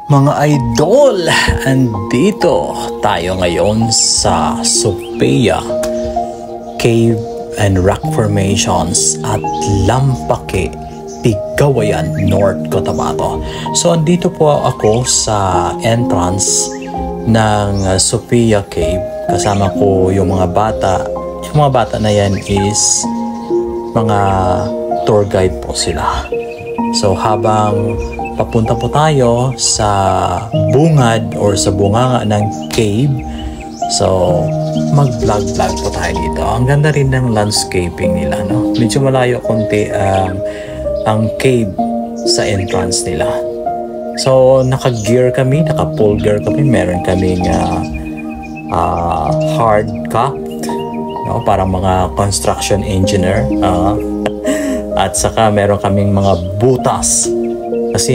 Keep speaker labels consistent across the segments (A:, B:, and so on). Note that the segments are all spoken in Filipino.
A: Mga idol, andito tayo ngayon sa Sophia Cave and Rock Formations at Lampake, Tigawayan, North Cotabato. So andito po ako sa entrance ng Sophia Cave. Kasama ko yung mga bata. Yung mga bata na yan is mga tour guide po sila. So habang papunta po tayo sa bungad or sa bunganga ng cave. So, mag-vlog-vlog po tayo dito. Ang ganda rin ng landscaping nila, no? Medyo malayo konti ang cave sa entrance nila. So, naka-gear kami, naka-full gear kami. Meron kaming hard cap, no? Parang mga construction engineer. At saka meron kaming mga butas. Kasi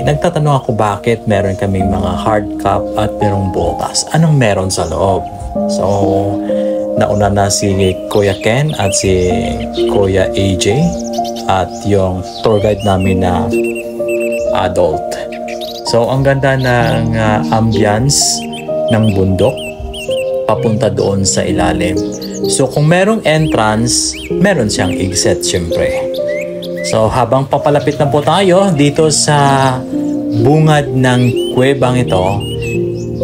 A: nagtatanong ako bakit meron kaming mga hard cap at merong butas. Anong meron sa loob? So, nauna na si Kuya Ken at si Kuya AJ at yung tour guide namin na adult. So, ang ganda ng ambience ng bundok papunta doon sa ilalim. So, kung merong entrance, meron siyang exit syempre. So habang papalapit na po tayo dito sa bungad ng kuwebang ito,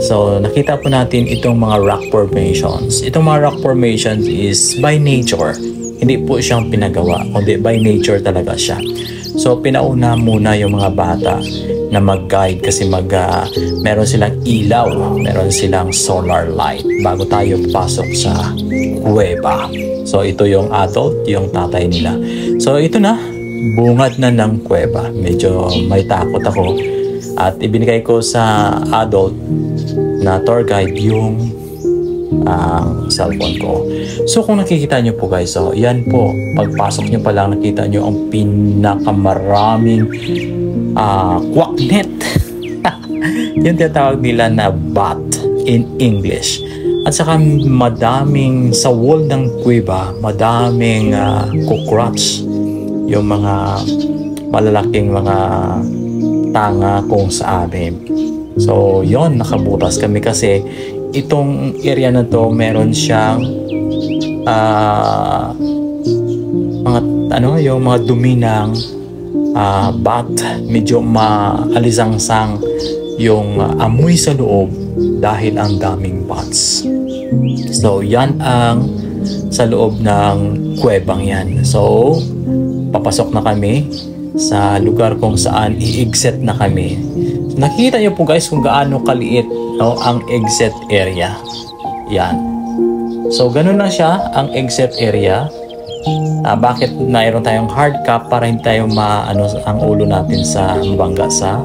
A: so nakita po natin itong mga rock formations. Itong mga rock formations is by nature. Hindi po siyang pinagawa, kundi by nature talaga siya. So pinauna muna yung mga bata na mag-guide kasi meron silang ilaw, meron silang solar light bago tayo pasok sa kuweba. So ito yung adult, yung tatay nila. So ito na, bungad na ng kuweba. Medyo may takot ako at ibinigay ko sa adult na tour guide yung cellphone ko. So kung nakikita nyo po guys, so yan po, pagpasok nyo pa lang nakita nyo ang pinakamaraming quacknet. Yung tinatawag nila na bat in English. At saka madaming sa wall ng kuweba, madaming cockroach, yung mga malalaking mga tanga kung sa amin. So yon, nakabutas kami kasi itong area na to meron siyang yung mga dumi ng bat. Medyo maalisangsang yung amoy sa loob dahil ang daming bats. So yan ang sa loob ng kuwebang yan. So papasok na kami sa lugar kung saan i-exit na kami. So, nakikita niyo po guys kung gaano kaliit, no, ang exit area. Yan. So ganun na siya ang exit area. Bakit mayroon tayong hard cap para hindi tayo ang ulo natin sa mabangga sa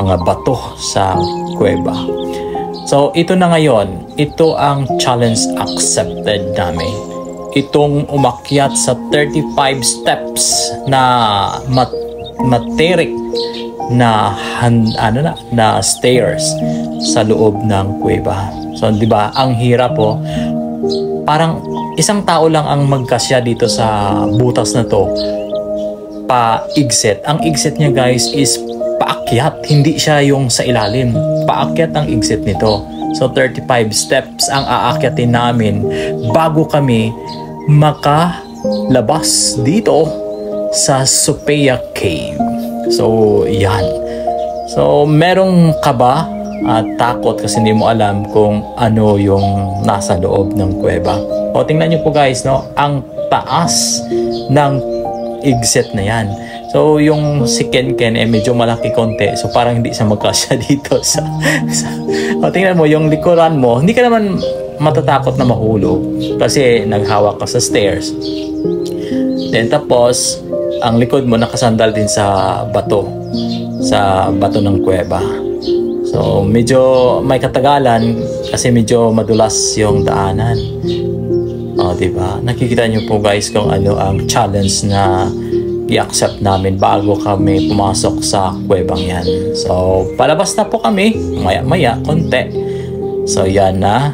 A: mga bato sa kuweba. So ito na ngayon, ito ang challenge accepted namin. Itong umakyat sa 35 steps na materik na stairs sa loob ng kuweba. So, di ba, ang hirap po. Parang isang tao lang ang magkasya dito sa butas na to pa-exit. Ang exit niya guys is paakyat, hindi siya yung sa ilalim. Paakyat ang exit nito. So 35 steps ang aakyatin namin bago kami makalabas dito sa Sophia Cave. So yan. So merong kaba at takot kasi hindi mo alam kung ano yung nasa loob ng kuweba. O tingnan nyo po guys, no, ang taas ng exit na yan. So yung si Ken medyo malaki konti. So parang hindi siya magkasya dito sa o tingnan mo yung likuran mo, hindi ka naman matatakot na mahulog kasi naghawak ka sa stairs. Then tapos ang likod mo nakasandal din sa bato ng kuweba. So medyo may katagalan kasi medyo madulas yung daanan. O diba? Nakikita nyo po guys kung ano ang challenge na i-accept namin bago kami pumasok sa kuwebang yan. So, palabas na po kami, maya-maya, konti. So, yan na.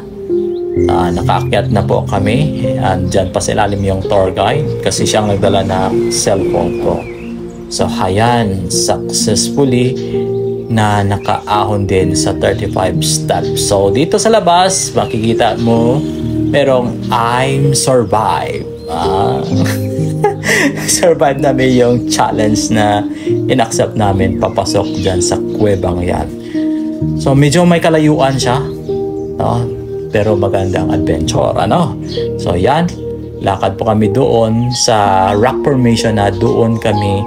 A: Nakaakyat na po kami. Andyan pa sa ilalim yung tour guide kasi siyang nagdala na cellphone ko. So, hayan, successfully na nakaahon din sa 35 steps. So, dito sa labas, makikita mo, merong I'm survive. Survive namin yung challenge na inaccept namin papasok dyan sa kuwebang yan. So, medyo may kalayuan siya. No? Pero magandang adventure. Ano? So, yan. Lakad po kami doon sa rock formation na doon kami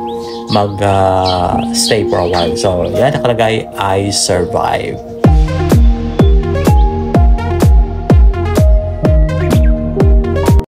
A: mag-stay for a while. So, yan nakalagay, I survive.